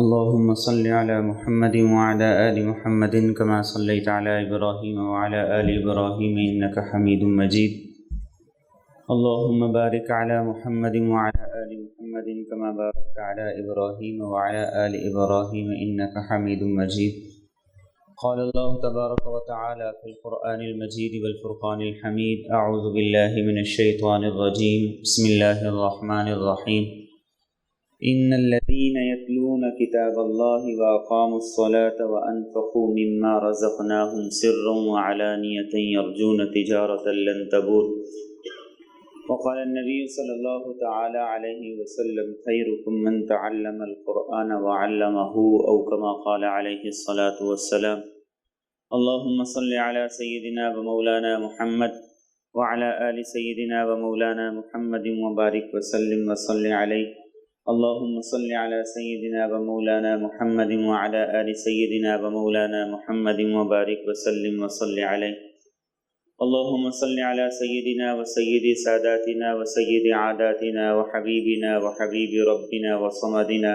اللهم صل على محمد وعلى آل محمد كما صليت على إبراهيم وعلى آل إبراهيم إنك حميد مجيد. اللهم بارك على محمد وعلى آل محمد كما باركت على إبراهيم وعلى آل إبراهيم إنك حميد مجيد. قال الله تبارك وتعالى في القرآن المجيد والفرقان الحميد: أعوذ بالله من الشيطان الرجيم. بسم الله الرحمن الرحيم. إن الذين يتلون كتاب الله وأقاموا الصلاة وأنفقوا مما رزقناهم سرا وعلانية يرجون تجارة لن تبور. وقال النبي صلى الله تعالى عليه وسلم: خيركم من تعلم القرآن وعلمه، أو كما قال عليه الصلاة والسلام. اللهم صل على سيدنا ومولانا محمد وعلى آل سيدنا ومولانا محمد وبارك وسلم وصل عليه. اللهم صل على سيدنا ومولانا محمد وعلى آل سيدنا ومولانا محمد وبارك وسلم وصل عليه. اللهم صل على سيدنا وسيد ساداتنا وسيد عاداتنا وحبيبنا وحبيب ربنا وصمدنا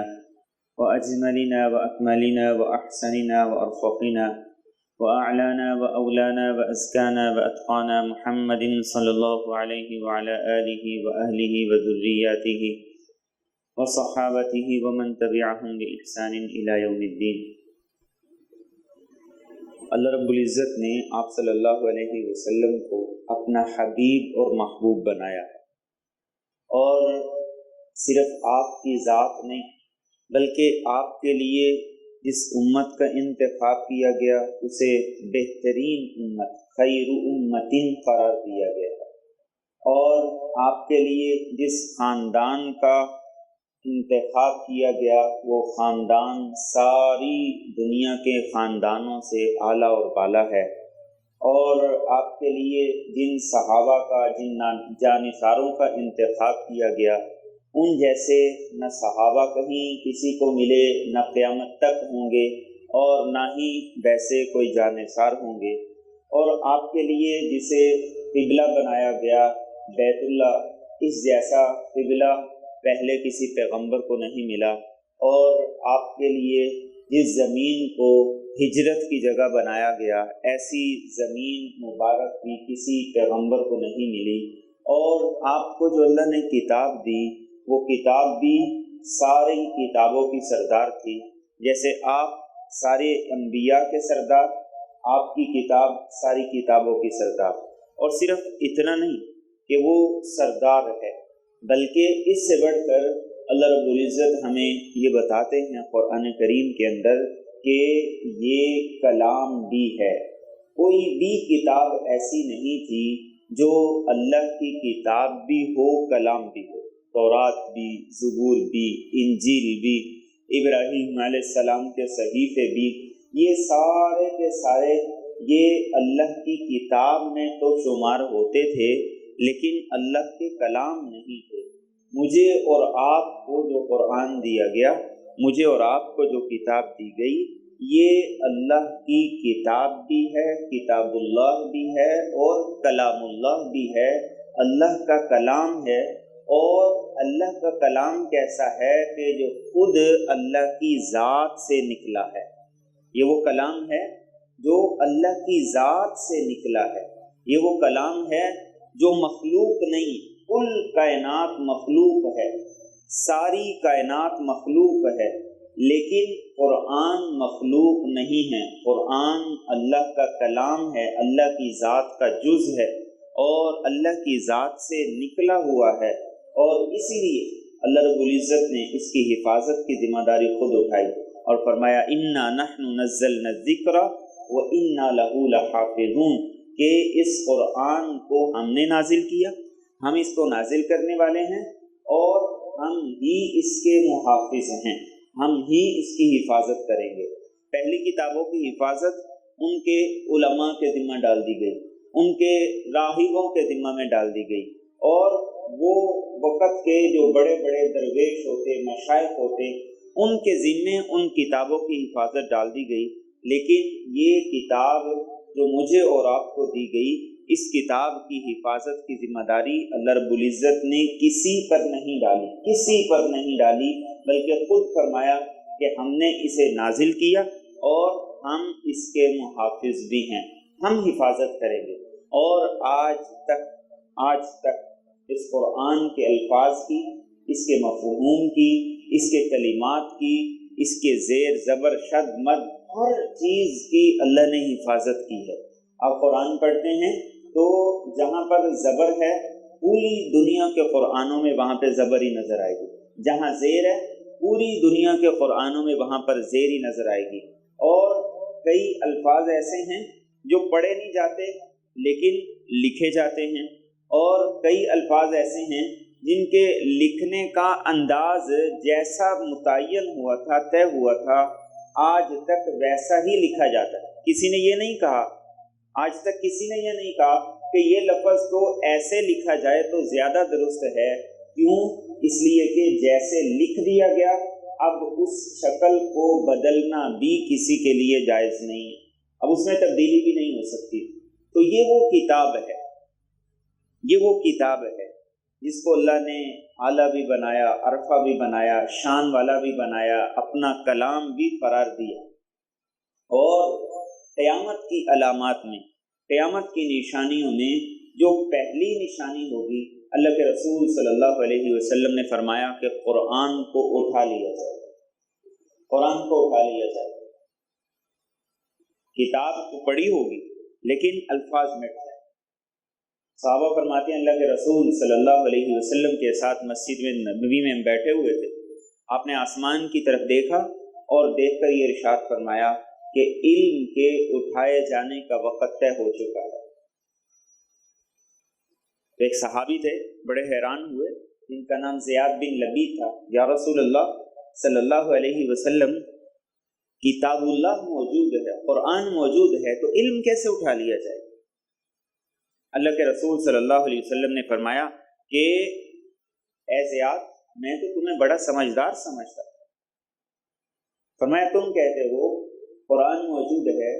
وأجملنا وأكملنا وأحسننا وأرفقنا وأعلانا وأولانا وأزكانا وأتقانا محمد صلى الله عليه وعلى آله وأهله وذرياته وصحابته ومن تبعهم بإحسان إلى يوم الدين. اللہ رب العزت نے آپ صلی اللہ علیہ وسلم کو اپنا حبیب اور محبوب بنایا ہے، اور صرف آپ کی ذات نہیں بلکہ آپ کے لیے جس امت کا انتخاب کیا گیا اسے بہترین امت، خیر امت قرار دیا گیا ہے، اور آپ کے لیے جس خاندان کا انتخاب کیا گیا وہ خاندان ساری دنیا کے خاندانوں سے اعلیٰ اور بالا ہے، اور آپ کے لیے جن صحابہ کا، جن جانثاروں کا انتخاب کیا گیا ان جیسے نہ صحابہ کہیں کسی کو ملے، نہ قیامت تک ہوں گے، اور نہ ہی ویسے کوئی جانثار ہوں گے. اور آپ کے لیے جسے قبلہ بنایا گیا بیت اللہ، اس جیسا قبلہ پہلے کسی پیغمبر کو نہیں ملا، اور آپ کے لیے جس زمین کو ہجرت کی جگہ بنایا گیا ایسی زمین مبارک بھی کسی پیغمبر کو نہیں ملی. اور آپ کو جو اللہ نے کتاب دی وہ کتاب بھی ساری کتابوں کی سردار تھی. جیسے آپ سارے انبیاء کے سردار، آپ کی کتاب ساری کتابوں کی سردار. اور صرف اتنا نہیں کہ وہ سردار ہے، بلکہ اس سے بڑھ کر اللہ رب العزت ہمیں یہ بتاتے ہیں قرآن کریم کے اندر کہ یہ کلام بھی ہے. کوئی بھی کتاب ایسی نہیں تھی جو اللہ کی کتاب بھی ہو، کلام بھی ہو. تورات بھی، زبور بھی، انجیل بھی، ابراہیم علیہ السلام کے صحیفے بھی، یہ سارے کے سارے یہ اللہ کی کتاب میں تو شمار ہوتے تھے، لیکن اللہ کے کلام نہیں تھے. مجھے اور آپ کو جو قرآن دیا گیا، مجھے اور آپ کو جو کتاب دی گئی، یہ اللہ کی کتاب بھی ہے، کتاب اللہ بھی ہے، اور کلام اللہ بھی ہے. اللہ کا کلام ہے، اور اللہ کا کلام کیسا ہے کہ جو خود اللہ کی ذات سے نکلا ہے. یہ وہ کلام ہے جو اللہ کی ذات سے نکلا ہے. یہ وہ کلام ہے جو مخلوق نہیں، کل کائنات مخلوق ہے، ساری کائنات مخلوق ہے، لیکن قرآن مخلوق نہیں ہے. قرآن اللہ کا کلام ہے، اللہ کی ذات کا جز ہے، اور اللہ کی ذات سے نکلا ہوا ہے. اور اسی لیے اللہ رب العزت نے اس کی حفاظت کی ذمہ داری خود اٹھائی اور فرمایا: انا نحن نزلنا الذکر وانا له لحافظون، کہ اس قرآن کو ہم نے نازل کیا، ہم اس کو نازل کرنے والے ہیں، اور ہم ہی اس کے محافظ ہیں، ہم ہی اس کی حفاظت کریں گے. پہلی کتابوں کی حفاظت ان کے علماء کے ذمہ ڈال دی گئی، ان کے راہبوں کے ذمہ میں ڈال دی گئی، اور وہ وقت کے جو بڑے بڑے درویش ہوتے، مشائخ ہوتے، ان کے ذمے ان کتابوں کی حفاظت ڈال دی گئی. لیکن یہ کتاب جو مجھے اور آپ کو دی گئی، اس کتاب کی حفاظت کی ذمہ داری اللہ رب العزت نے کسی پر نہیں ڈالی، کسی پر نہیں ڈالی، بلکہ خود فرمایا کہ ہم نے اسے نازل کیا اور ہم اس کے محافظ بھی ہیں، ہم حفاظت کریں گے۔ اور آج تک اس قرآن کے الفاظ کی، اس کے مفہوم کی، اس کے کلمات کی، اس کے زیر زبر شد مد ہر چیز کی اللہ نے حفاظت کی ہے۔ آپ قرآن پڑھتے ہیں تو جہاں پر زبر ہے پوری دنیا کے قرآنوں میں وہاں پہ زبر ہی نظر آئے گی، جہاں زیر ہے پوری دنیا کے قرآنوں میں وہاں پر زیر ہی نظر آئے گی۔ اور کئی الفاظ ایسے ہیں جو پڑھے نہیں جاتے لیکن لکھے جاتے ہیں، اور کئی الفاظ ایسے ہیں جن کے لکھنے کا انداز جیسا متعین ہوا تھا، طے ہوا تھا، آج تک ویسا ہی لکھا جاتا ہے۔ کسی نے یہ نہیں کہا، آج تک کسی نے یہ نہیں کہا کہ یہ لفظ تو ایسے لکھا جائے تو زیادہ درست ہے، کیوں؟ اس لیے کہ جیسے لکھ دیا گیا اب اس شکل کو بدلنا بھی کسی کے لیے جائز نہیں، اب اس میں تبدیلی بھی نہیں ہو سکتی۔ تو یہ وہ کتاب ہے، یہ وہ کتاب ہے جس کو اللہ نے اعلیٰ بھی بنایا، عرفہ بھی بنایا، شان والا بھی بنایا، اپنا کلام بھی قرار دیا۔ اور قیامت کی علامات میں، قیامت کی نشانیوں میں جو پہلی نشانی ہوگی، اللہ کے رسول صلی اللہ علیہ وسلم نے فرمایا کہ قرآن کو اٹھا لیا جائے، قرآن کو اٹھا لیا جائے۔ کتاب تو پڑھی ہوگی لیکن الفاظ مٹ جائے۔ صحابہ فرماتے ہیں اللہ کے رسول صلی اللہ علیہ وسلم کے ساتھ مسجد میں نبوی میں ہم بیٹھے ہوئے تھے، آپ نے آسمان کی طرف دیکھا اور دیکھ کر یہ ارشاد فرمایا کہ علم کے اٹھائے جانے کا وقت طے ہو چکا ہے۔ ایک صحابی تھے، بڑے حیران ہوئے، جن کا نام زیاد بن لبید تھا۔ یا رسول اللہ صلی اللہ علیہ وسلم، کتاب اللہ موجود ہے، قرآن موجود ہے، تو علم کیسے اٹھا لیا جائے؟ اللہ کے رسول صلی اللہ علیہ وسلم نے فرمایا کہ اے زیاد، میں تو تمہیں بڑا سمجھدار سمجھتا، فرمایا تم کہتے ہو قرآن موجود ہے،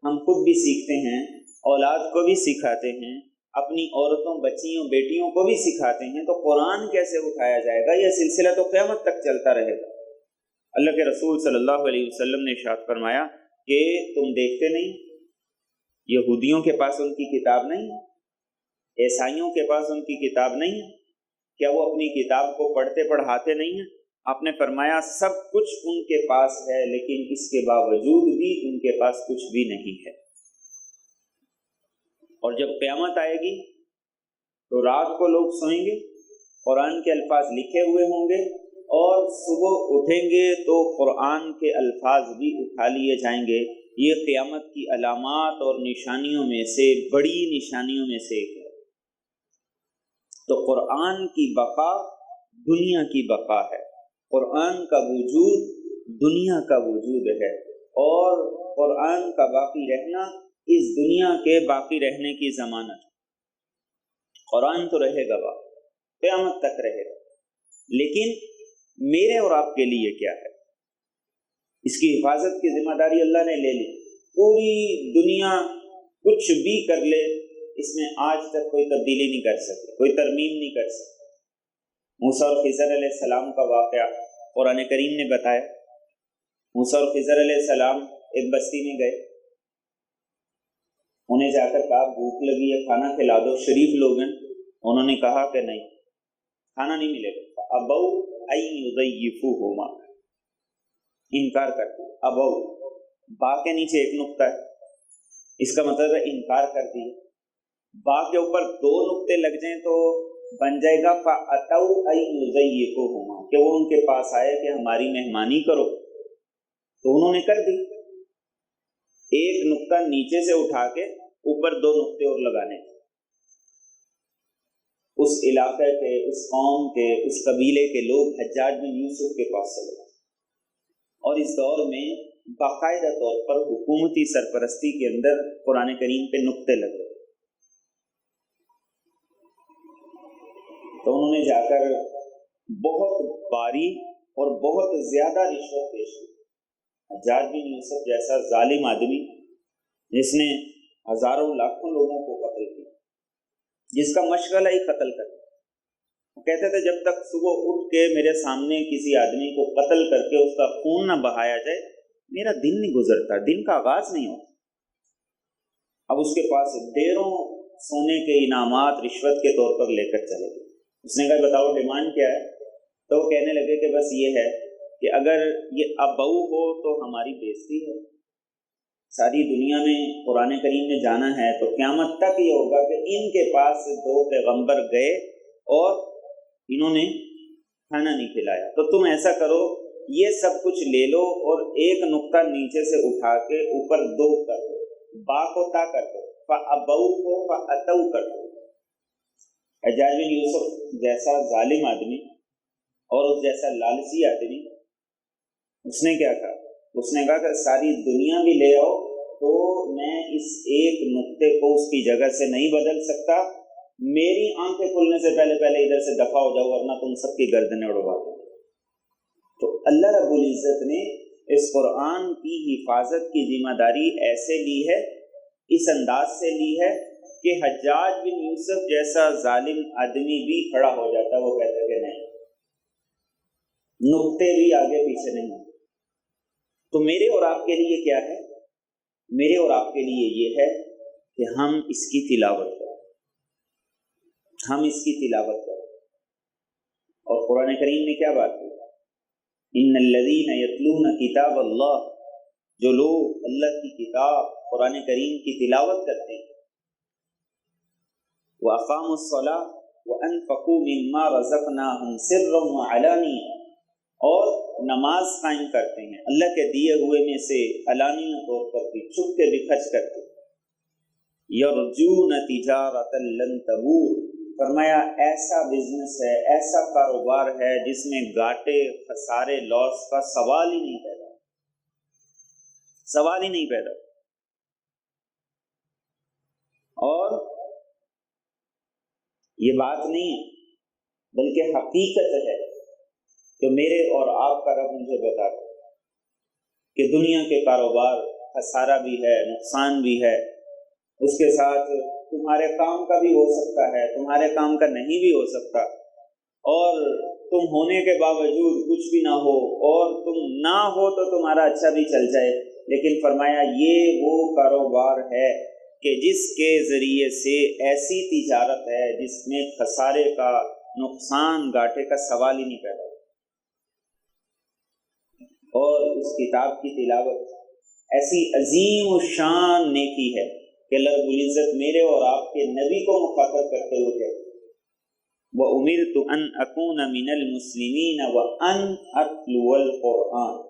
ہم خود بھی سیکھتے ہیں، اولاد کو بھی سکھاتے ہیں، اپنی عورتوں، بچیوں، بیٹیوں کو بھی سکھاتے ہیں، تو قرآن کیسے اٹھایا جائے گا؟ یہ سلسلہ تو قیامت تک چلتا رہے گا۔ اللہ کے رسول صلی اللہ علیہ وسلم نے ارشاد فرمایا کہ تم دیکھتے نہیں، یہودیوں کے پاس ان کی کتاب نہیں، عیسائیوں کے پاس ان کی کتاب نہیں ہے، کیا وہ اپنی کتاب کو پڑھتے پڑھاتے نہیں ہیں؟ آپ نے فرمایا سب کچھ ان کے پاس ہے، لیکن اس کے باوجود بھی ان کے پاس کچھ بھی نہیں ہے۔ اور جب قیامت آئے گی تو رات کو لوگ سوئیں گے، قرآن کے الفاظ لکھے ہوئے ہوں گے، اور صبح اٹھیں گے تو قرآن کے الفاظ بھی اٹھا لیے جائیں گے۔ یہ قیامت کی علامات اور نشانیوں میں سے، بڑی نشانیوں میں سے ایک ہے۔ تو قرآن کی بقا دنیا کی بقا ہے، قرآن کا وجود دنیا کا وجود ہے، اور قرآن کا باقی رہنا اس دنیا کے باقی رہنے کی ضمانت ہے۔ قرآن تو رہے گا، قیامت تک رہے گا، لیکن میرے اور آپ کے لیے کیا ہے؟ اس کی حفاظت کی ذمہ داری اللہ نے لے لی۔ پوری دنیا کچھ بھی کر لے، اس میں آج تک کوئی تبدیلی نہیں کر سکتی، کوئی ترمیم نہیں کر سکتی۔ موسیٰ اور خضر علیہ السلام کا واقعہ قرآن کریم نے بتایا۔ موسیٰ اور خضر علیہ السلام ایک بستی میں گئے، انہیں جا کر کہا بھوک لگی ہے، کھانا کھلا دو، شریف لوگ ہیں۔ انہوں نے کہا کہ نہیں، کھانا نہیں ملے گا۔ ابو ان یضیفوہما، انکار کر دیا۔ ابو، با کے نیچے ایک نقطہ ہے، اس کا مطلب ہے انکار کر دیا۔ با کے اوپر دو نقطے لگ جائیں تو بن جائے گا فَأَتَوْا أَن يُضَيِّفُوهُمَا، کہ وہ ان کے پاس آئے کہ ہماری مہمانی کرو، تو انہوں نے کر دی۔ ایک نقطہ نیچے سے اٹھا کے اوپر دو نقطے اور لگانے، اس علاقے کے، اس قوم کے، اس قبیلے کے لوگ حجاج بن یوسف کے پاس چلے، اور اس دور میں باقاعدہ طور پر حکومتی سرپرستی کے اندر قرآن کریم پہ نقطے لگ رہے، تو انہوں نے جا کر بہت باری اور بہت زیادہ رشوت پیش کی۔ حجاج بن یوسف جیسا ظالم آدمی جس نے ہزاروں لاکھوں لوگوں کو قتل کیا، جس کا مشغلہ ہی قتل کرنا. وہ کہتے تھے جب تک صبح اٹھ کے میرے سامنے کسی آدمی کو قتل کر کے اس کا خون نہ بہایا جائے میرا دن نہیں گزرتا، دن کا آغاز نہیں ہوتا. اب اس کے پاس ڈھیروں سونے کے انعامات رشوت کے طور پر لے کر چلے گئے. اس نے کہا بتاؤ ڈیمانڈ کیا ہے؟ تو وہ کہنے لگے کہ بس یہ ہے کہ اگر یہ ابو ہو تو ہماری بےزتی ہے. ساری دنیا میں قرآن کریم میں جانا ہے تو قیامت تک یہ ہوگا کہ ان کے پاس 2 پیغمبر گئے اور انہوں نے کھانا نہیں کھلایا. تو تم ایسا کرو یہ سب کچھ لے لو اور ایک نقطہ نیچے سے اٹھا کے اوپر 2 کر دو، با کو تا کر دو، فَأَبَوْا کو فَأَتَوْا کر دو. حجاج بن یوسف جیسا ظالم آدمی اور اس جیسا لالچی آدمی، اس نے کیا کہا؟ اس نے کہا کہ ساری دنیا بھی لے آؤ تو میں اس ایک نقطے کو اس کی جگہ سے نہیں بدل سکتا. میری آنکھیں کھلنے سے پہلے ادھر سے دفع ہو جاؤ ورنہ تم سب کی گردنیں اڑوا دو. تو اللہ رب العزت نے اس قرآن کی حفاظت کی ذمہ داری ایسے لی ہے، اس انداز سے لی ہے کہ حجاج بن یوسف جیسا ظالم آدمی بھی کھڑا ہو جاتا، وہ کہتے کہ نہیں، نقطے بھی آگے پیچھے نہیں ہوتے. تو میرے اور آپ کے لیے کیا ہے؟ میرے اور آپ کے لیے یہ ہے کہ ہم اس کی تلاوت کریں، ہم اس کی تلاوت کریں. اور قرآن کریم میں کیا بات ہے؟ ان الذین یتلون کتاب اللہ، جو لوگ اللہ کی کتاب قرآن کریم کی تلاوت کرتے ہیں، وَأَقَامُوا الصَّلَاةَ وَأَنفَقُوا مِمَّا رَزَقْنَاهُمْ سِرًّا وَعَلَانِيَةً، اور نماز قائم کرتے ہیں، اللہ کے دیے ہوئے میں سے علانیہ طور پر بھی، چھپ کے بھی خرچ کرتے ہیں. یرجون تجارۃ لن تبور، فرمایا ایسا بزنس ہے، ایسا کاروبار ہے جس میں گھاٹے خسارے لاس کا سوال ہی نہیں پیدا، سوال ہی نہیں پیدا. اور یہ بات نہیں ہے بلکہ حقیقت ہے کہ میرے اور آپ کا رب مجھے بتا دے کہ دنیا کے کاروبار خسارہ بھی ہے، نقصان بھی ہے، اس کے ساتھ تمہارے کام کا بھی ہو سکتا ہے، تمہارے کام کا نہیں بھی ہو سکتا، اور تم ہونے کے باوجود کچھ بھی نہ ہو، اور تم نہ ہو تو تمہارا اچھا بھی چل جائے. لیکن فرمایا یہ وہ کاروبار ہے کہ جس کے ذریعے سے ایسی تجارت ہے جس میں خسارے کا، نقصان، گھاٹے کا سوال ہی نہیں پیدا. اور اس کتاب کی تلاوت ایسی عظیم الشان نیکی ہے کہ اللہ رب العزت میرے اور آپ کے نبی کو مخاطب کرتے ہوئے کہتے ہیں وَأُمِرْتُ أَنْ أَكُونَ مِنَ الْمُسْلِمِينَ وَأَنْ أَتْلُوَ الْقُرْآنَ،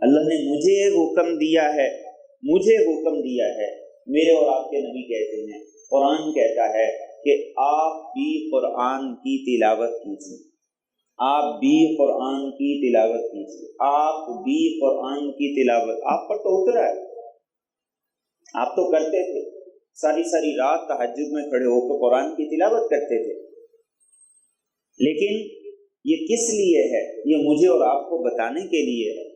اللہ نے مجھے حکم دیا ہے، مجھے حکم دیا ہے. میرے اور آپ کے نبی کہتے ہیں، قرآن کہتا ہے کہ آپ بھی قرآن کی تلاوت کیجیے، آپ بھی قرآن کی تلاوت کیجیے، آپ بھی قرآن کی تلاوت. آپ پر تو اترا ہے، آپ تو کرتے تھے، ساری ساری رات تہجد میں کھڑے ہو کر قرآن کی تلاوت کرتے تھے. لیکن یہ کس لیے ہے؟ یہ مجھے اور آپ کو بتانے کے لیے ہے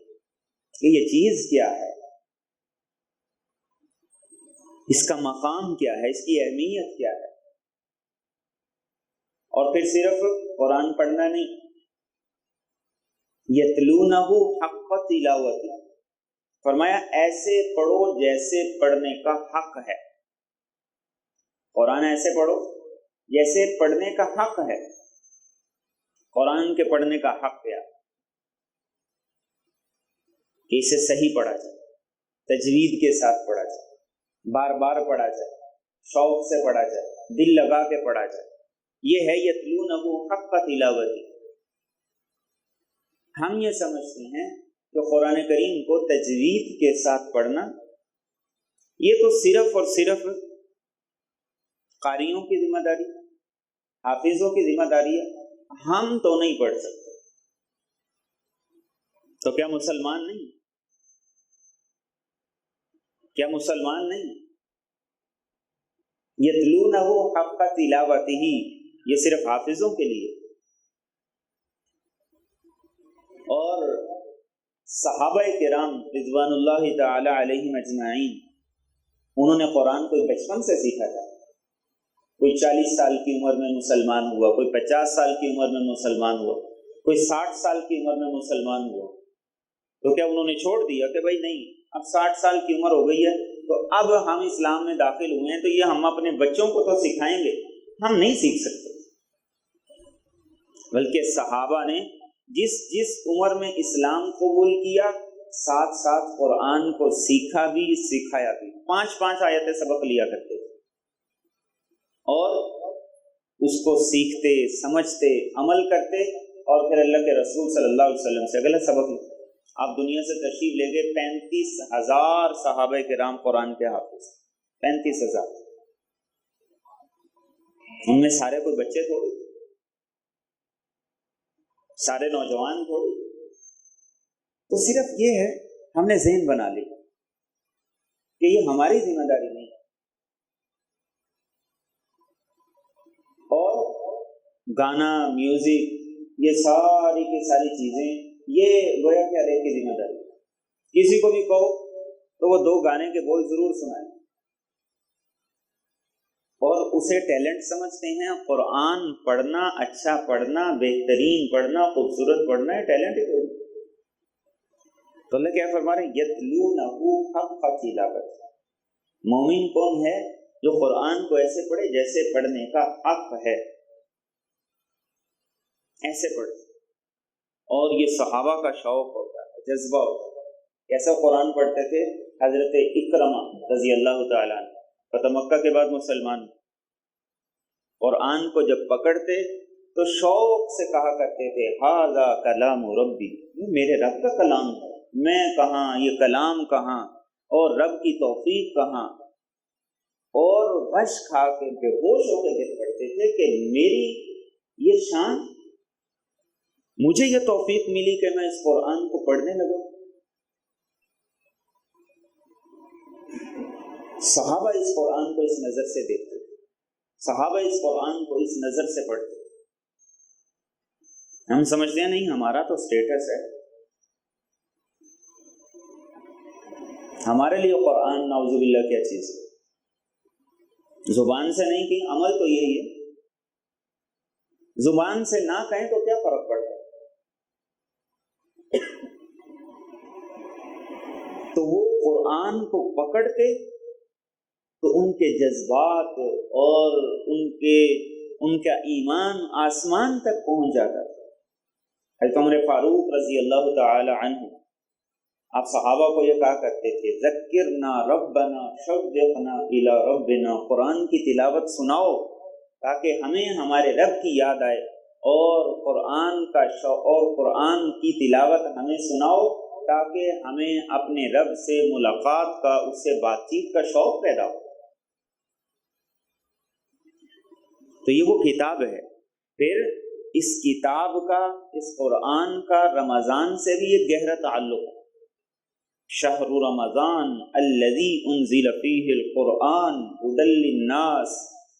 کہ یہ چیز کیا ہے، اس کا مقام کیا ہے، اس کی اہمیت کیا ہے. اور پھر صرف قرآن پڑھنا نہیں، یتلونہ حق تلاوتہ، فرمایا ایسے پڑھو جیسے پڑھنے کا حق ہے. قرآن ایسے پڑھو جیسے پڑھنے کا حق ہے. قرآن کے پڑھنے کا حق کیا؟ کہ اسے صحیح پڑھا جائے، تجوید کے ساتھ پڑھا جائے، بار بار پڑھا جائے، شوق سے پڑھا جائے، دل لگا کے پڑھا جائے. یہ ہے یتلونہ حق تلاوتہ. ہم یہ سمجھتے ہیں کہ قرآن کریم کو تجوید کے ساتھ پڑھنا یہ تو صرف اور صرف قاریوں کی ذمہ داری، حافظوں کی ذمہ داری ہے، ہم تو نہیں پڑھ سکتے. تو کیا مسلمان نہیں؟ کیا مسلمان نہیں؟ یتلونہ حق تلاوتہ یہ صرف حافظوں کے لیے. اور صحابہ کرام رضوان اللہ تعالی علیہم اجمعین، انہوں نے قرآن کو بچپن سے سیکھا تھا. کوئی 40 سال کی عمر میں مسلمان ہوا، کوئی 50 سال کی عمر میں مسلمان ہوا، کوئی 60 سال کی عمر میں مسلمان ہوا، تو کیا انہوں نے چھوڑ دیا کہ بھائی نہیں اب 60 سال کی عمر ہو گئی ہے تو اب ہم اسلام میں داخل ہوئے ہیں تو یہ ہم اپنے بچوں کو تو سکھائیں گے؟ ہم نہیں سیکھ سکتے۔ بلکہ صحابہ نے جس جس عمر میں اسلام قبول کیا ساتھ ساتھ قرآن کو سیکھا بھی سکھایا بھی، 5 آیتیں سبق لیا کرتے تھے اور اس کو سیکھتے سمجھتے عمل کرتے، اور پھر اللہ کے رسول صلی اللہ علیہ وسلم سے اگلا سبق لیا۔ آپ دنیا سے تشریف لے گئے، 35,000 صحابہ کرام قرآن کے حافظ، 35,000، ان میں سارے کوئی بچے تھوڑے، سارے نوجوان تھوڑے، تو صرف یہ ہے ہم نے ذہن بنا لی کہ یہ ہماری ذمہ داری نہیں، اور گانا میوزک یہ ساری کی ساری چیزیں یہ گویا کہ ہر ایک کی ذمہ داری۔ کسی کو بھی کہو تو وہ 2 گانے کے بول ضرور سنائے، اور اسے ٹیلنٹ سمجھتے ہیں۔ قرآن پڑھنا، اچھا پڑھنا، بہترین پڑھنا، خوبصورت پڑھنا ہے ٹیلنٹ ہی کوئی۔ تو اللہ کیا فرما رہے ہیں؟ یتلونہ حق تلاوت۔ مومن کون ہے؟ جو قرآن کو ایسے پڑھے جیسے پڑھنے کا حق ہے، ایسے پڑھے۔ اور یہ صحابہ کا شوق ہوتا ہے، جذبہ ہوتا ہے۔ کیسا قرآن پڑھتے تھے؟ حضرت اکرمہ رضی اللہ تعالیٰ عنہ فتح مکہ کے بعد مسلمان، قرآن کو جب پکڑتے تو شوق سے کہا کرتے تھے ھذا کلام ربی، یہ میرے رب کا کلام ہے، میں کہاں، یہ کلام کہاں، اور رب کی توفیق کہاں، اور غش کھا کے بے ہوش ہو کے گر پڑتے تھے کہ میری یہ شان، مجھے یہ توفیق ملی کہ میں اس قرآن کو پڑھنے لگا۔ صحابہ اس قرآن کو اس نظر سے دیکھتے، صحابہ اس قرآن کو اس نظر سے پڑھتے۔ ہم سمجھتے ہیں نہیں ہمارا تو سٹیٹس ہے، ہمارے لیے قرآن نعوذ باللہ کیا چیز ہے، زبان سے نہیں کہ عمل تو یہی ہے، زبان سے نہ کہیں تو کیا فرق پڑتا ہے؟ تو وہ قرآن کو پکڑتے تو ان کے جذبات اور ان کا ایمان آسمان تک پہنچ جاتا تھا۔ حضرت عمر فاروق رضی اللہ تعالی عنہ، آپ صحابہ کو یہ کہا کرتے تھے ذکرنا ربنا شوقنا الی ربنا، قرآن کی تلاوت سناؤ تاکہ ہمیں ہمارے رب کی یاد آئے، اور قرآن کا اور قرآن کی تلاوت ہمیں سناؤ تاکہ ہمیں اپنے رب سے ملاقات کا، اس سے بات چیت کا شوق پیدا ہو۔ تو یہ وہ کتاب ہے۔ پھر اس کتاب کا، اس قرآن کا رمضان سے بھی ایک گہرا تعلق ہے۔ شہر رمضان الذی انزل فیہ القرآن ھدی للناس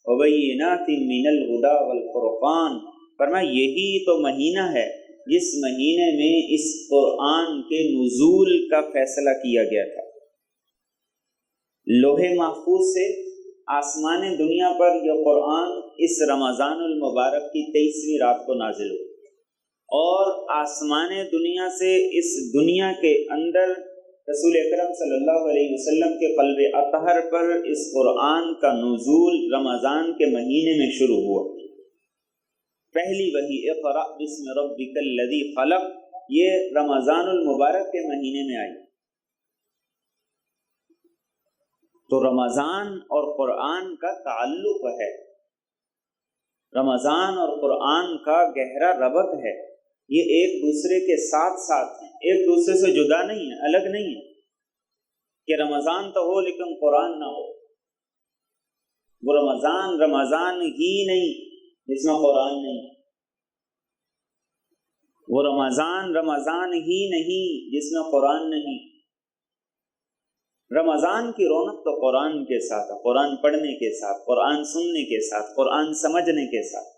وبینات من الھدی والفرقان، فرمایا یہی تو مہینہ ہے جس مہینے میں اس قرآن کے نزول کا فیصلہ کیا گیا تھا۔ لوح محفوظ سے آسمان دنیا پر یہ قرآن اس رمضان المبارک کی 23ویں رات کو نازل ہو، اور آسمان دنیا سے اس دنیا کے اندر رسول اکرم صلی اللہ علیہ وسلم کے قلب اطہر پر اس قرآن کا نزول رمضان کے مہینے میں شروع ہوا۔ پہلی وحی اقرأ بسم ربک الذی خلق یہ رمضان المبارک کے مہینے میں آئی۔ تو رمضان اور قرآن کا تعلق ہے، رمضان اور قرآن کا گہرا ربط ہے، یہ ایک دوسرے کے ساتھ ساتھ ہیں، ایک دوسرے سے جدا نہیں ہے، الگ نہیں ہے کہ رمضان تو ہو لیکن قرآن نہ ہو۔ وہ رمضان ہی نہیں جس میں قرآن نہیں، وہ رمضان ہی نہیں جس میں قرآن نہیں۔ رمضان کی رونق تو قرآن کے ساتھ ہے، قرآن پڑھنے کے ساتھ، قرآن سننے کے ساتھ، قرآن سمجھنے کے ساتھ۔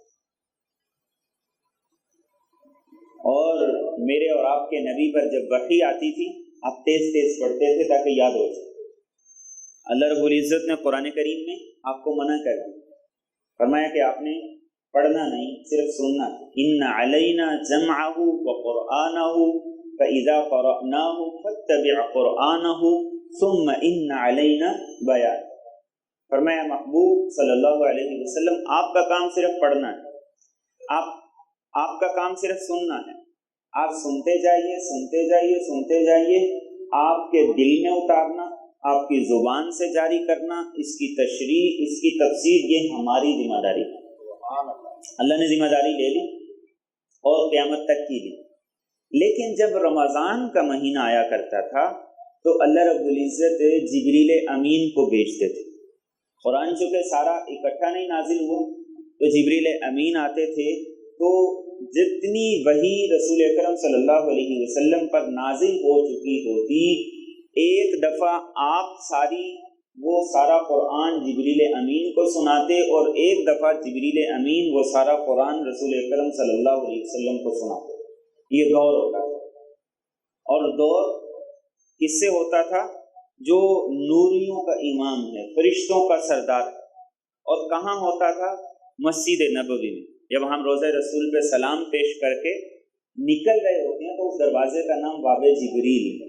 اور میرے اور آپ کے نبی پر جب وحی آتی تھی آپ تیز تیز پڑھتے تھے تاکہ یاد ہو جائے۔ اللہ رب العزت نے قرآن کریم میں آپ کو منع کر دیا فرمایا کہ آپ نے پڑھنا نہیں صرف سننا. ان علینا جمعہ وقرآنہ فاذا قرأناہ فاتبع قرآنہ ثم ان علینا بیان. فرمایا محبوب صلی اللہ علیہ وسلم آپ کا کام صرف پڑھنا ہے، آپ کا کام صرف سننا ہے. آپ سنتے جائیے سنتے جائیے سنتے جائیے، آپ کے دل میں اتارنا، آپ کی زبان سے جاری کرنا، اس کی تشریح، اس کی تفسیر، یہ ہماری ذمہ داری ہے. اللہ نے ذمہ داری لے لی اور قیامت تک کی لی. لیکن جب رمضان کا مہینہ آیا کرتا تھا تو اللہ رب العزت جبریل امین کو بھیجتے تھے. قرآن چونکہ سارا اکٹھا نہیں نازل ہوا تو جبریل امین آتے تھے، تو جتنی وحی رسول اکرم صلی اللہ علیہ وسلم پر نازل ہو چکی ہوتی، ایک دفعہ آپ وہ سارا قرآن جبریل امین کو سناتے اور ایک دفعہ جبریل امین وہ سارا قرآن رسول اکرم صلی اللہ علیہ وسلم کو سناتے. یہ دور ہوتا تھا. اور دور کس سے ہوتا تھا؟ جو نوریوں کا امام ہے، فرشتوں کا سردار ہے. اور کہاں ہوتا تھا؟ مسجد نبوی میں. جب ہم روضہ رسول پہ سلام پیش کر کے نکل رہے ہوتے ہیں تو اس دروازے کا نام باب جبریل ہے.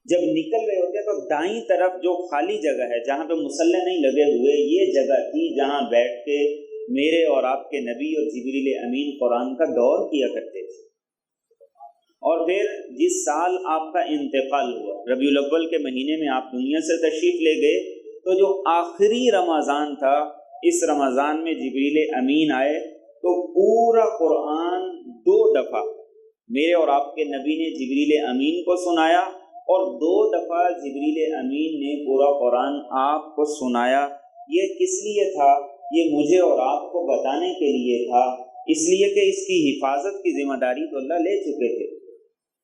جب نکل رہے ہوتے ہیں تو دائیں طرف جو خالی جگہ ہے جہاں پہ مصلی نہیں لگے ہوئے، یہ جگہ تھی جہاں بیٹھ کے میرے اور آپ کے نبی اور جبریل امین قرآن کا دور کیا کرتے تھے. اور پھر جس سال آپ کا انتقال ہوا، ربیع الاول کے مہینے میں آپ دنیا سے تشریف لے گئے، تو جو آخری رمضان تھا، اس رمضان میں جبریل امین آئے تو پورا قرآن 2 دفعہ میرے اور آپ کے نبی نے جبریل امین کو سنایا، اور 2 دفعہ جبریل امین نے پورا قرآن آپ کو سنایا. یہ کس لیے تھا؟ یہ مجھے اور آپ کو بتانے کے لیے تھا، اس لیے کہ اس کی حفاظت کی ذمہ داری تو اللہ لے چکے تھے،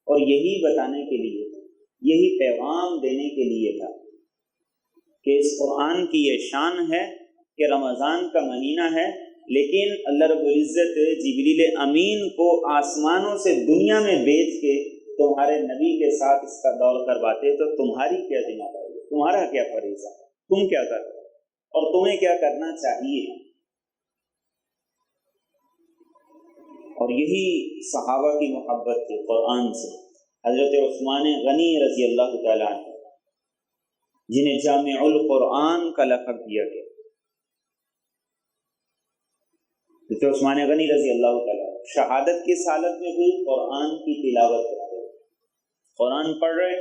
اور یہی بتانے کے لیے تھا، یہی پیغام دینے کے لیے تھا کہ اس قرآن کی یہ شان ہے کہ رمضان کا مہینہ ہے، لیکن اللہ رب العزت جبریل امین کو آسمانوں سے دنیا میں بھیج کے تمہارے نبی کے ساتھ اس کا دور کرواتے. تو تمہاری کیا ذمہ داری ہے، تمہارا کیا فریضہ ہے، تم کیا کر رہے ہو اور تمہیں کیا کرنا چاہیے. اور یہی صحابہ کی محبت تھی قرآن سے. حضرت عثمان غنی رضی اللہ تعالیٰ عنہ، جنہیں جامع القرآن کا لقب دیا گیا، حضرت عثمان غنی رضی اللہ تعالیٰ شہادت کی حالت میں ہوئی، قرآن کی تلاوت کرتے، قرآن پڑھ رہے،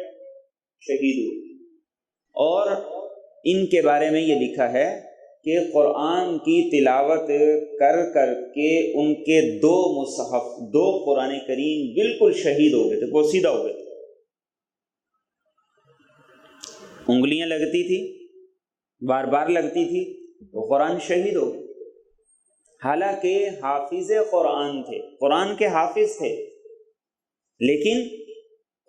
شہید ہوئے. اور ان کے بارے میں یہ لکھا ہے کہ قرآن کی تلاوت کر کر کے ان کے 2 مصحف، 2 قرآن کریم بالکل شہید ہو گئے تھے، پوسیدہ ہو گئے تھے. انگلیاں لگتی تھی، بار بار لگتی تھی، تو قرآن شہید ہو گئے. حالانکہ حافظ قرآن تھے، قرآن کے حافظ تھے، لیکن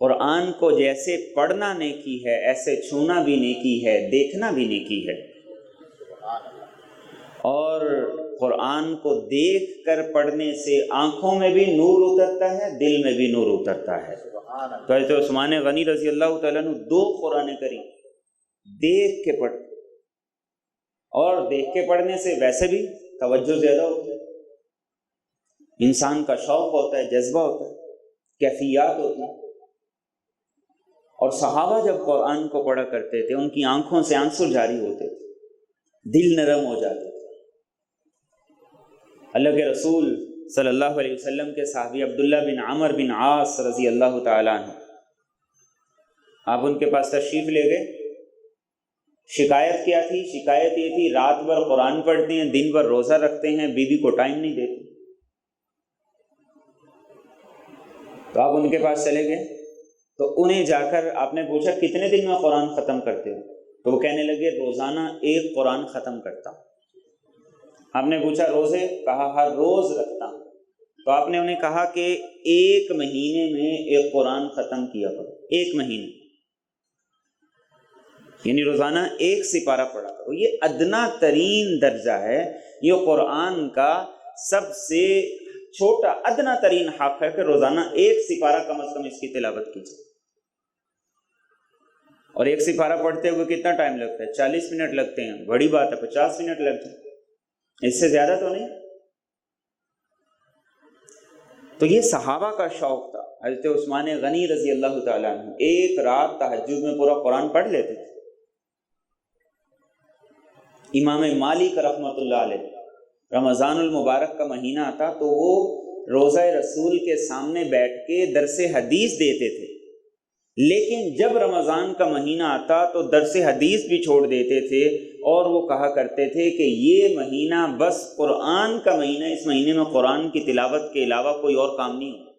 قرآن کو جیسے پڑھنا نیکی ہے، ایسے چھونا بھی نیکی ہے، دیکھنا بھی نیکی ہے. اور قرآن کو دیکھ کر پڑھنے سے آنکھوں میں بھی نور اترتا ہے، دل میں بھی نور اترتا ہے. تو حضرت عثمان غنی رضی اللہ تعالیٰ عنہ 2 قرآن کریم دیکھ کے پڑھ، اور دیکھ کے پڑھنے سے ویسے بھی توجہ زیادہ ہوتی ہے، انسان کا شوق ہوتا ہے، جذبہ ہوتا ہے، کیفیات ہوتی ہیں. اور صحابہ جب قرآن کو پڑھا کرتے تھے، ان کی آنکھوں سے آنسو جاری ہوتے تھے، دل نرم ہو جاتے تھے. اللہ کے رسول صلی اللہ علیہ وسلم کے صحابی عبداللہ بن عمر بن عاص رضی اللہ تعالیٰ عنہ، آپ ان کے پاس تشریف لے گئے. شکایت کیا تھی؟ شکایت یہ تھی رات بھر قرآن پڑھتے ہیں، دن بھر روزہ رکھتے ہیں، بیوی کو ٹائم نہیں دیتے. تو آپ ان کے پاس چلے گئے، تو انہیں جا کر آپ نے پوچھا کتنے دن میں قرآن ختم کرتے ہو؟ تو وہ کہنے لگے روزانہ 1 قرآن ختم کرتا ہوں. آپ نے پوچھا روزے؟ کہا ہر روز رکھتا ہوں. تو آپ نے انہیں کہا کہ 1 مہینے میں 1 قرآن ختم کیا کرو، 1 مہینے، یعنی روزانہ 1 سپارہ پڑھا کرو. یہ ادنا ترین درجہ ہے، یہ قرآن کا سب سے چھوٹا ادنا ترین حق ہے کہ روزانہ 1 سپارہ کم از کم اس کی تلاوت کیجیے. اور 1 سپارہ پڑھتے ہوئے کتنا ٹائم لگتا ہے؟ 40 منٹ لگتے ہیں، بڑی بات ہے 50 منٹ لگتے ہیں. اس سے زیادہ تو نہیں۔ تو یہ صحابہ کا شوق تھا۔ حضرت عثمان غنی رضی اللہ تعالیٰ عنہ ایک رات تہجد میں پورا قرآن پڑھ لیتے تھے۔ امام مالک رحمۃ اللہ علیہ رمضان المبارک کا مہینہ آتا تو وہ روضہ رسول کے سامنے بیٹھ کے درس حدیث دیتے تھے، لیکن جب رمضان کا مہینہ آتا تو درس حدیث بھی چھوڑ دیتے تھے، اور وہ کہا کرتے تھے کہ یہ مہینہ بس قرآن کا مہینہ، اس مہینے میں قرآن کی تلاوت کے علاوہ کوئی اور کام نہیں ہو۔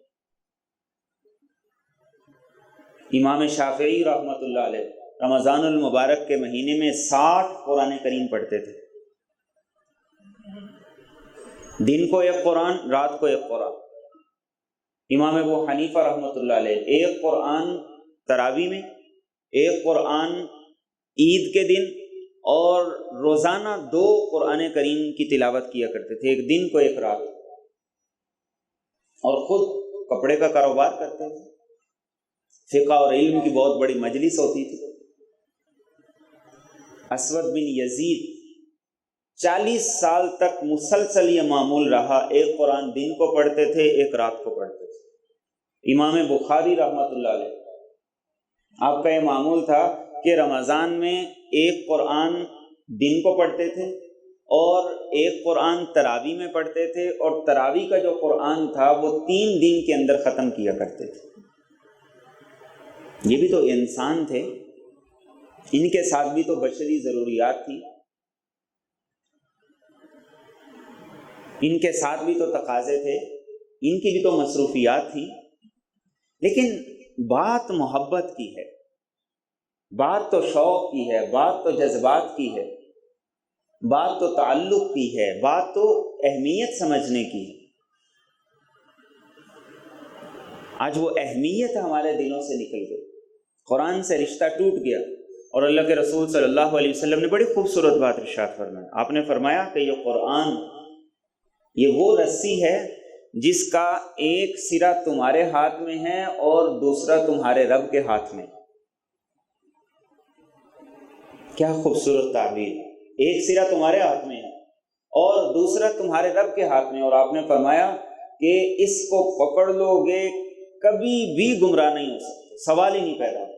امام شافعی رحمۃ اللہ علیہ رمضان المبارک کے مہینے میں 60 قرآن کریم پڑھتے تھے، دن کو ایک قرآن، رات کو ایک قرآن۔ امام ابو حنیفہ رحمۃ اللہ علیہ ایک قرآن تراویح میں، ایک قرآن عید کے دن، اور روزانہ 2 قرآن کریم کی تلاوت کیا کرتے تھے، ایک دن کو ایک رات، اور خود کپڑے کا کاروبار کرتے تھے۔ فقہ اور علم کی بہت بڑی مجلس ہوتی تھی۔ اسود بن یزید 40 سال تک مسلسل یہ معمول رہا، ایک قرآن دن کو پڑھتے تھے، ایک رات کو پڑھتے تھے۔ امام بخاری رحمۃ اللہ علیہ آپ کا یہ معمول تھا کہ رمضان میں ایک قرآن دن کو پڑھتے تھے اور ایک قرآن تراویح میں پڑھتے تھے، اور تراویح کا جو قرآن تھا وہ 3 دن کے اندر ختم کیا کرتے تھے۔ یہ بھی تو انسان تھے، ان کے ساتھ بھی تو بشری ضروریات تھی، ان کے ساتھ بھی تو تقاضے تھے، ان کی بھی تو مصروفیات تھی، لیکن بات محبت کی ہے، بات تو شوق کی ہے، بات تو جذبات کی ہے، بات تو تعلق کی ہے، بات تو اہمیت سمجھنے کی ہے۔ آج وہ اہمیت ہمارے دلوں سے نکل گئی، قرآن سے رشتہ ٹوٹ گیا، اور اللہ کے رسول صلی اللہ علیہ وسلم نے بڑی خوبصورت بات ارشاد فرمائی۔ آپ نے فرمایا کہ یہ قرآن، یہ وہ رسی ہے جس کا ایک سرا تمہارے ہاتھ میں ہے اور دوسرا تمہارے رب کے ہاتھ میں۔ کیا خوبصورت تعبیر! ایک سرا تمہارے ہاتھ میں ہے اور دوسرا تمہارے رب کے ہاتھ میں، اور آپ نے فرمایا کہ اس کو پکڑ لو گے کبھی بھی گمراہ نہیں ہو سکتے، سوال ہی نہیں پیدا ہوگا،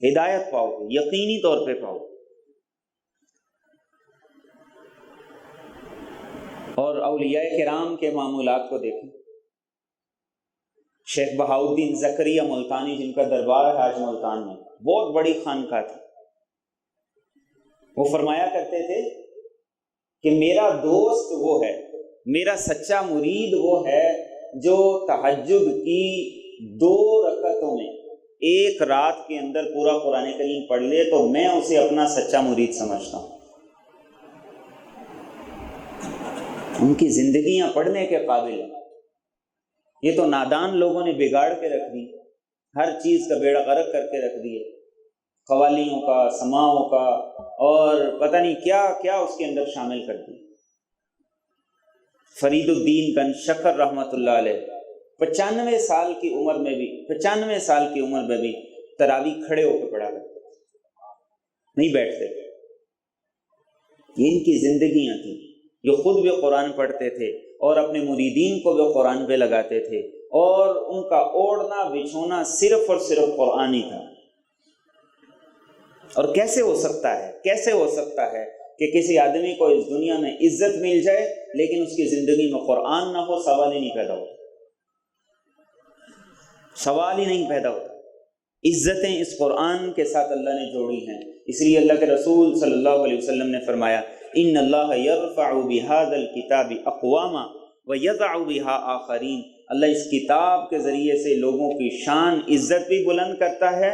ہدایت پاؤ گے، یقینی طور پہ پاؤ گے۔ اور اولیاء کرام کے معمولات کو دیکھیں، شیخ بہاؤالدین زکریا ملتانی، جن کا دربار ہے آج ملتان میں، بہت بڑی خانقاہ تھی، وہ فرمایا کرتے تھے کہ میرا دوست وہ ہے، میرا سچا مرید وہ ہے جو تہجد کی 2 رکعتوں میں ایک رات کے اندر پورا قرآن کریم پڑھ لے تو میں اسے اپنا سچا مرید سمجھتا ہوں۔ ان کی زندگیاں پڑھنے کے قابل ہیں۔ یہ تو نادان لوگوں نے بگاڑ کے رکھ دی، ہر چیز کا بیڑا غرق کر کے رکھ دیے، قوالیوں کا، سماعوں کا، اور پتہ نہیں کیا کیا اس کے اندر شامل کر دی۔ فرید الدین بن شکر رحمۃ اللہ علیہ 95 سال کی عمر میں بھی تراویح کھڑے ہو کے پڑھا کرتے، نہیں بیٹھتے۔ یہ ان کی زندگیاں تھیں، جو خود بھی قرآن پڑھتے تھے اور اپنے مریدین کو بھی قرآن پہ لگاتے تھے، اور ان کا اوڑھنا بچھونا صرف اور صرف قرآن ہی تھا۔ اور کیسے ہو سکتا ہے کہ کسی آدمی کو اس دنیا میں عزت مل جائے لیکن اس کی زندگی میں قرآن نہ ہو؟ سوال ہی نہیں پیدا ہوتا۔ عزتیں اس قرآن کے ساتھ اللہ نے جوڑی ہیں، اس لیے اللہ کے رسول صلی اللہ علیہ وسلم نے فرمایا ان اللہ یرفع بہذا الکتاب اقواما ویضع بہا آخرین۔ اللہ اس کتاب کے ذریعے سے لوگوں کی شان عزت بھی بلند کرتا ہے،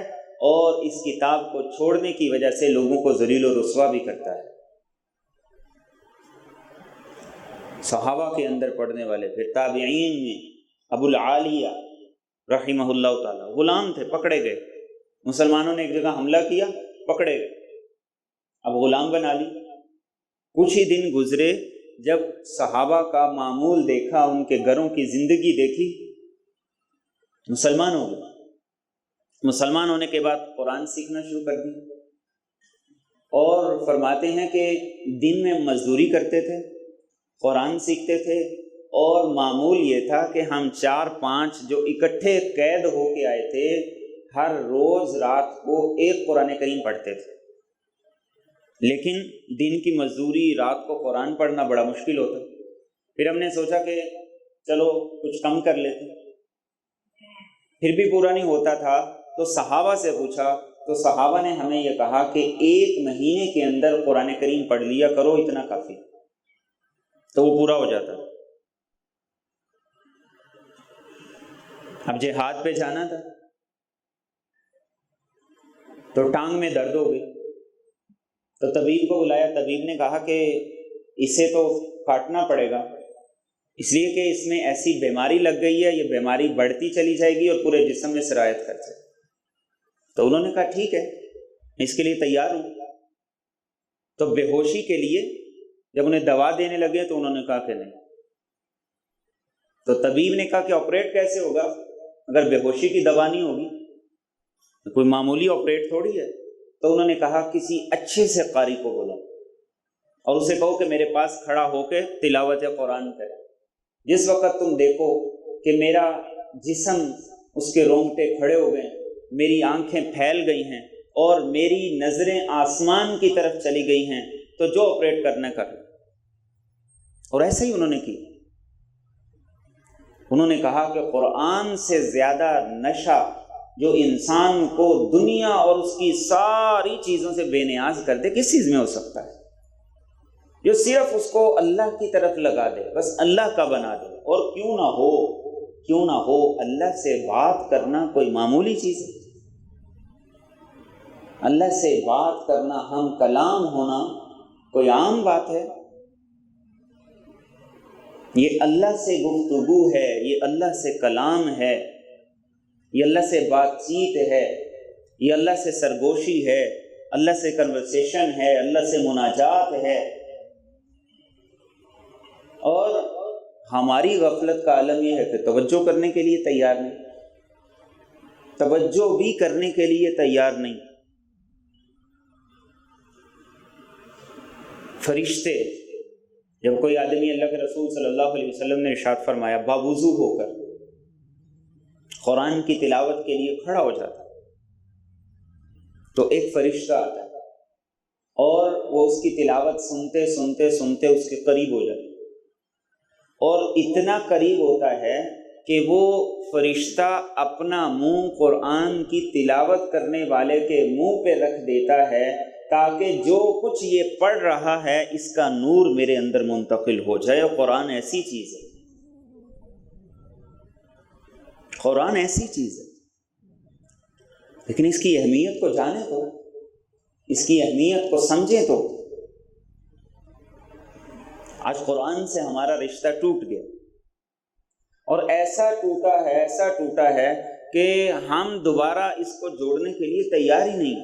اور اس کتاب کو چھوڑنے کی وجہ سے لوگوں کو ذلیل و رسوا بھی کرتا ہے۔ صحابہ کے اندر پڑھنے والے، پھر تابعین میں ابو العالیہ رحمہ اللہ تعالی غلام تھے، پکڑے گئے، مسلمانوں نے ایک جگہ حملہ کیا، پکڑے گئے، اب غلام بنا لی۔ کچھ ہی دن گزرے، جب صحابہ کا معمول دیکھا، ان کے گھروں کی زندگی دیکھی، مسلمان ہو گئے۔ مسلمان ہونے کے بعد قرآن سیکھنا شروع کر دی، اور فرماتے ہیں کہ دن میں مزدوری کرتے تھے قرآن سیکھتے تھے، اور معمول یہ تھا کہ ہم 4-5 جو اکٹھے قید ہو کے آئے تھے ہر روز رات کو ایک قرآن کریم پڑھتے تھے، لیکن دن کی مزدوری، رات کو قرآن پڑھنا بڑا مشکل ہوتا۔ پھر ہم نے سوچا کہ چلو کچھ کم کر لیتے، پھر بھی پورا نہیں ہوتا تھا تو صحابہ سے پوچھا، تو صحابہ نے ہمیں یہ کہا کہ 1 مہینے کے اندر قرآن کریم پڑھ لیا کرو، اتنا کافی، تو وہ پورا ہو جاتا۔ اب جہاد پہ جانا تھا تو ٹانگ میں درد ہو گئی، تو طبیب کو بلایا، طبیب نے کہا کہ اسے تو کاٹنا پڑے گا، اس لیے کہ اس میں ایسی بیماری لگ گئی ہے، یہ بیماری بڑھتی چلی جائے گی اور پورے جسم میں سرایت کر جائے۔ تو انہوں نے کہا ٹھیک ہے، میں اس کے لیے تیار ہوں۔ تو بے ہوشی کے لیے جب انہیں دوا دینے لگے تو انہوں نے کہا کہ نہیں۔ تو طبیب نے کہا کہ آپریٹ کیسے ہوگا اگر بے ہوشی کی دوا نہیں ہوگی؟ کوئی معمولی آپریٹ تھوڑی ہے۔ تو انہوں نے کہا کسی اچھے سے قاری کو بولو اور اسے کہو کہ میرے پاس کھڑا ہو کے تلاوت قرآن کرے، جس وقت تم دیکھو کہ میرا جسم، اس کے رونگٹے کھڑے ہو گئے، میری آنکھیں پھیل گئی ہیں اور میری نظریں آسمان کی طرف چلی گئی ہیں، تو جو آپریٹ کرنا کر لو۔ اور ایسے ہی انہوں نے کی۔ انہوں نے کہا کہ قرآن سے زیادہ نشہ جو انسان کو دنیا اور اس کی ساری چیزوں سے بے نیاز کر دے، کس چیز میں ہو سکتا ہے؟ جو صرف اس کو اللہ کی طرف لگا دے، بس اللہ کا بنا دے۔ اور کیوں نہ ہو اللہ سے بات کرنا کوئی معمولی چیز ہے؟ اللہ سے بات کرنا، ہم کلام ہونا کوئی عام بات ہے؟ یہ اللہ سے گفتگو ہے، یہ اللہ سے کلام ہے، یہ اللہ سے بات چیت ہے، یہ اللہ سے سرگوشی ہے، اللہ سے کنورسیشن ہے، اللہ سے مناجات ہے۔ اور ہماری غفلت کا عالم یہ ہے کہ توجہ کرنے کے لیے تیار نہیں، توجہ بھی کرنے کے لیے تیار نہیں۔ فرشتے، جب کوئی آدمی اللہ کے رسول صلی اللہ علیہ وسلم نے ارشاد فرمایا باوضو ہو کر قرآن کی تلاوت کے لیے کھڑا ہو جاتا تو ایک فرشتہ آتا ہے اور وہ اس کی تلاوت سنتے سنتے سنتے اس کے قریب ہو جاتا، اور اتنا قریب ہوتا ہے کہ وہ فرشتہ اپنا منہ قرآن کی تلاوت کرنے والے کے منہ پہ رکھ دیتا ہے تاکہ جو کچھ یہ پڑھ رہا ہے اس کا نور میرے اندر منتقل ہو جائے۔ قرآن ایسی چیز ہے، قرآن ایسی چیز ہے، لیکن اس کی اہمیت کو جانیں تو، اس کی اہمیت کو سمجھیں تو۔ آج قرآن سے ہمارا رشتہ ٹوٹ گیا، اور ایسا ٹوٹا ہے کہ ہم دوبارہ اس کو جوڑنے کے لیے تیار ہی نہیں،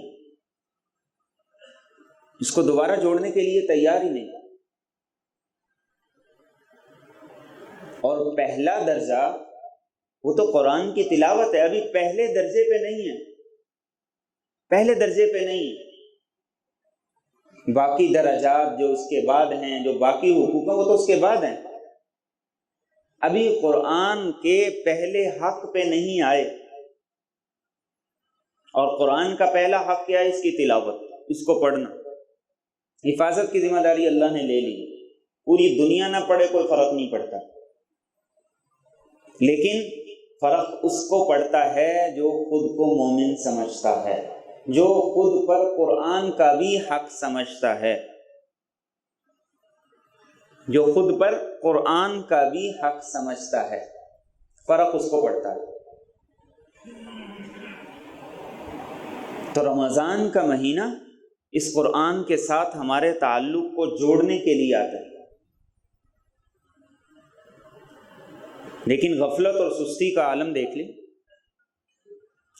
اس کو دوبارہ جوڑنے کے لیے تیار ہی نہیں۔ اور پہلا درجہ وہ تو قرآن کی تلاوت ہے، ابھی پہلے درجے پہ نہیں ہے، پہلے درجے پہ نہیں ہے۔ باقی درجات جو اس کے بعد ہیں، جو باقی حقوق ہیں، وہ تو اس کے بعد ہیں، ابھی قرآن کے پہلے حق پہ نہیں آئے۔ اور قرآن کا پہلا حق کیا ہے؟ اس کی تلاوت، اس کو پڑھنا۔ حفاظت کی ذمہ داری اللہ نے لے لی، پوری دنیا نہ پڑھے کوئی فرق نہیں پڑتا، لیکن فرق اس کو پڑتا ہے جو خود کو مومن سمجھتا ہے، جو خود پر قرآن کا بھی حق سمجھتا ہے، جو خود پر قرآن کا بھی حق سمجھتا ہے، فرق اس کو پڑتا ہے۔ تو رمضان کا مہینہ اس قرآن کے ساتھ ہمارے تعلق کو جوڑنے کے لیے آتا ہے، لیکن غفلت اور سستی کا عالم دیکھ لیں۔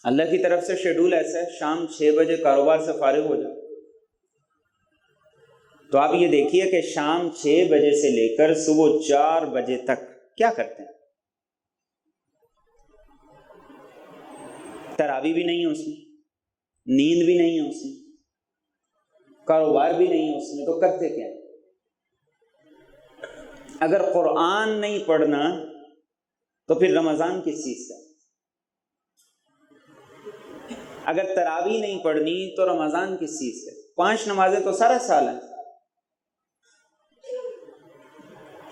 اللہ کی طرف سے شیڈول ایسا ہے، شام 6 بجے کاروبار سے فارغ ہو جائے، تو آپ یہ دیکھیے کہ شام 6 بجے سے لے کر صبح 4 بجے تک کیا کرتے ہیں؟ تراویح بھی نہیں ہے اس میں، نیند بھی نہیں ہے اس میں، کاروبار بھی نہیں ہے اس میں، تو کرتے کیا؟ اگر قرآن نہیں پڑھنا تو پھر رمضان کس چیز کا؟ اگر تراویح نہیں پڑھنی تو رمضان کس چیز کا؟ 5 نمازیں تو سارا سال ہیں.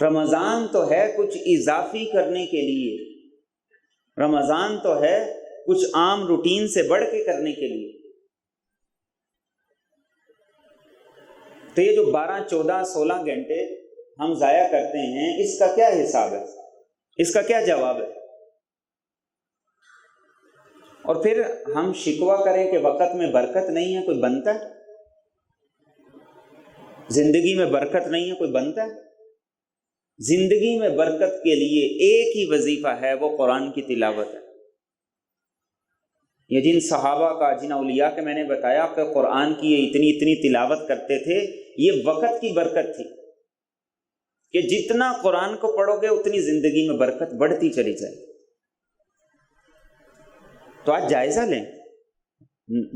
رمضان تو ہے کچھ اضافی کرنے کے لیے، رمضان تو ہے کچھ عام روٹین سے بڑھ کے کرنے کے لیے. تو یہ جو 12 14 16 گھنٹے ہم ضائع کرتے ہیں، اس کا کیا حساب ہے؟ اس کا کیا جواب ہے؟ اور پھر ہم شکوہ کریں کہ وقت میں برکت نہیں ہے. کوئی بنتا ہے؟ زندگی میں برکت نہیں ہے، کوئی بنتا ہے؟ زندگی میں برکت کے لیے ایک ہی وظیفہ ہے، وہ قرآن کی تلاوت ہے. یہ جن صحابہ کا، جن اولیاء کے میں نے بتایا کہ قرآن کی یہ اتنی تلاوت کرتے تھے، یہ وقت کی برکت تھی کہ جتنا قرآن کو پڑھو گے اتنی زندگی میں برکت بڑھتی چلی جائے. تو آج جائزہ لیں،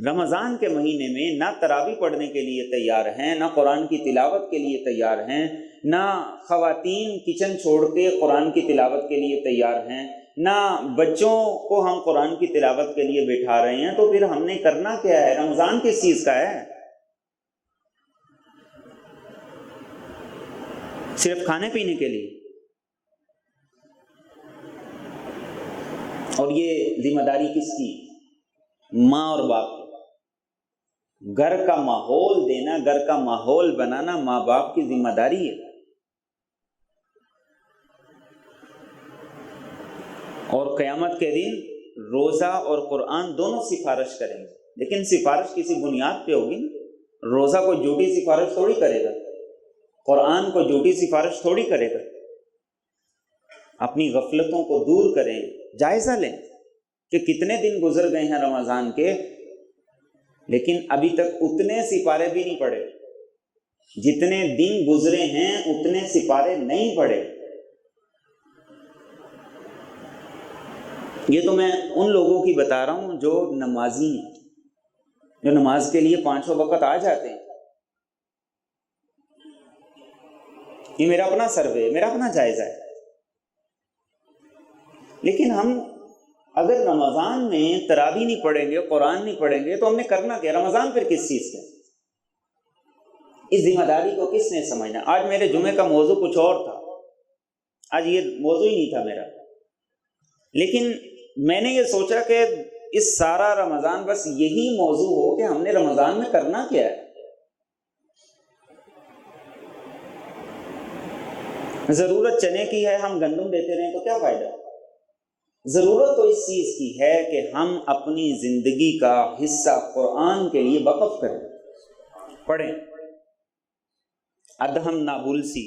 رمضان کے مہینے میں نہ تراویح پڑھنے کے لیے تیار ہیں، نہ قرآن کی تلاوت کے لیے تیار ہیں، نہ خواتین کچن چھوڑ کے قرآن کی تلاوت کے لیے تیار ہیں، نہ بچوں کو ہم قرآن کی تلاوت کے لیے بٹھا رہے ہیں. تو پھر ہم نے کرنا کیا ہے؟ رمضان کس چیز کا ہے؟ صرف کھانے پینے کے لیے؟ اور یہ ذمہ داری کس کی؟ ماں اور باپ کی. گھر کا ماحول دینا، گھر کا ماحول بنانا ماں باپ کی ذمہ داری ہے. اور قیامت کے دن روزہ اور قرآن دونوں سفارش کریں گے، لیکن سفارش کسی بنیاد پہ ہوگی نا. روزہ کو جھوٹی سفارش تھوڑی کرے گا، قرآن کو جھوٹی سفارش تھوڑی کرے گا. اپنی غفلتوں کو دور کریں، جائزہ لیں کہ کتنے دن گزر گئے ہیں رمضان کے، لیکن ابھی تک اتنے سپارے بھی نہیں پڑھے. جتنے دن گزرے ہیں اتنے سپارے نہیں پڑھے. یہ تو میں ان لوگوں کی بتا رہا ہوں جو نمازی ہیں، جو نماز کے لیے 5 وقت آ جاتے ہیں. یہ میرا اپنا سروے، میرا اپنا جائزہ ہے. لیکن ہم اگر رمضان میں تراویح نہیں پڑھیں گے، قرآن نہیں پڑھیں گے، تو ہم نے کرنا کیا؟ رمضان پھر کس چیز کا؟ اس ذمہ داری کو کس نے سمجھنا؟ آج میرے جمعے کا موضوع کچھ اور تھا، آج یہ موضوع ہی نہیں تھا میرا، لیکن میں نے یہ سوچا کہ اس سارا رمضان بس یہی موضوع ہو کہ ہم نے رمضان میں کرنا کیا ہے. ضرورت چنے کی ہے، ہم گندم دیتے رہیں تو کیا فائدہ؟ ضرورت تو اس چیز کی ہے کہ ہم اپنی زندگی کا حصہ قرآن کے لیے وقف کریں، پڑھیں. ادہم نابلسی،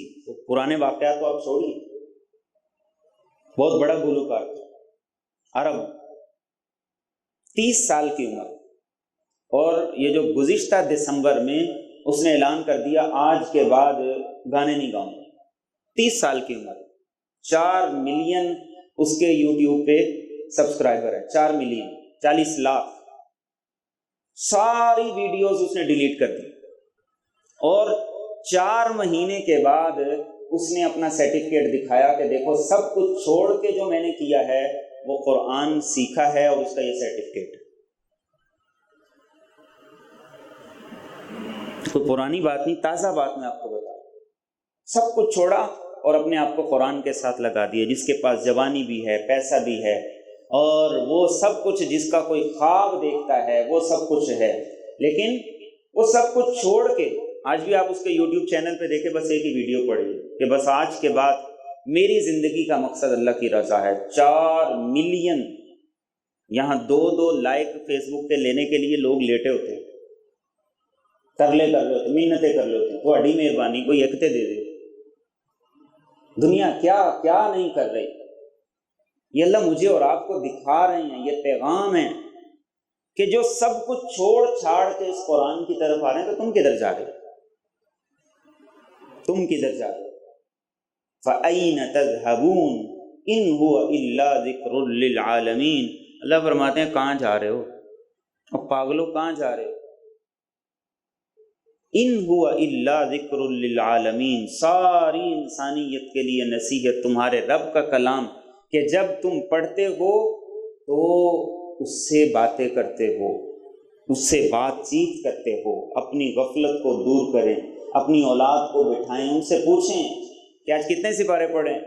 پرانے واقعات تو آپ چھوڑیے، بہت بڑا گلوکار عرب، 30 سال کی عمر، اور یہ جو گزشتہ دسمبر میں اس نے اعلان کر دیا آج کے بعد گانے نہیں گاؤں. 30 سال کی عمر، 4 ملین اس کے یوٹیوب پہ سبسکرائبر ہے، 4 ملین، 40 لاکھ. ساری ویڈیوز اس نے ڈیلیٹ کر دی، اور 4 مہینے کے بعد اس نے اپنا سرٹیفکیٹ دکھایا کہ دیکھو سب کچھ چھوڑ کے جو میں نے کیا ہے وہ قرآن سیکھا ہے، اور اس کا یہ سرٹیفکیٹ. کوئی پرانی بات نہیں، تازہ بات میں آپ کو بتا. سب کچھ چھوڑا اور اپنے آپ کو قرآن کے ساتھ لگا دیا. جس کے پاس جوانی بھی ہے، پیسہ بھی ہے، اور وہ سب کچھ، جس کا کوئی خواب دیکھتا ہے وہ سب کچھ ہے، لیکن وہ سب کچھ چھوڑ کے، آج بھی آپ اس کے یوٹیوب چینل پہ دیکھیں، بس ایک ہی ویڈیو پڑھیے کہ بس آج کے بعد میری زندگی کا مقصد اللہ کی رضا ہے. 4 ملین، یہاں 2 لائک فیس بک پہ لینے کے لیے لوگ لیٹے ہوتے ہیں، ترلے کر رہے ہوتے، منتیں کر رہے ہوتے ہیں، تھوڑی مہربانی کوئی ایکتے دے دے. دنیا کیا کیا نہیں کر رہی. یہ اللہ مجھے اور آپ کو دکھا رہے ہیں، یہ پیغام ہے کہ جو سب کچھ چھوڑ چھاڑ کے اس قرآن کی طرف آ رہے ہیں، تو تم کدھر جا رہے ہو؟ تم کدھر جا رہے ہو؟ فَأَيْنَ تَذْهَبُونَ إِنْ هُوَ إِلَّا ذِكْرٌ لِّلْعَالَمِينَ. اللہ فرماتے ہیں کہاں جا رہے ہو؟ اور پاگلوں کہاں جا رہے ہو؟ ان ہوا الا ذکر للعالمین، ساری انسانیت کے لیے نصیحت تمہارے رب کا کلام کہ جب تم پڑھتے ہو تو اس سے باتیں کرتے ہو، اس سے بات چیت کرتے ہو، اپنی غفلت کو دور کریں، اپنی اولاد کو بٹھائیں، ان سے پوچھیں کہ آج کتنے سپارے پڑھیں،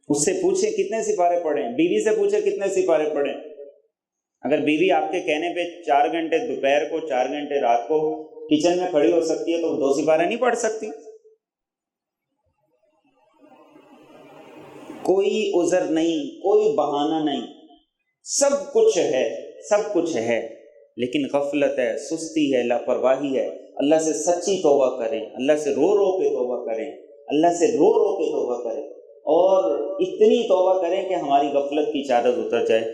اس سے پوچھیں کتنے سپارے پڑھیں، بیوی سے پوچھیں کتنے سپارے پڑھیں۔ اگر بیوی آپ کے کہنے پہ 4 گھنٹے دوپہر کو 4 گھنٹے رات کو کچن میں کھڑی ہو سکتی ہے تو وہ 2 سپارے نہیں پڑھ سکتی؟ کوئی عذر نہیں، کوئی بہانہ نہیں، سب کچھ ہے، سب کچھ ہے، لیکن غفلت ہے، سستی ہے، لاپرواہی ہے۔ اللہ سے سچی توبہ کریں، اللہ سے رو رو کے توبہ کریں، اللہ سے رو رو کے توبہ کریں، اور اتنی توبہ کریں کہ ہماری غفلت کی چادر اتر جائے۔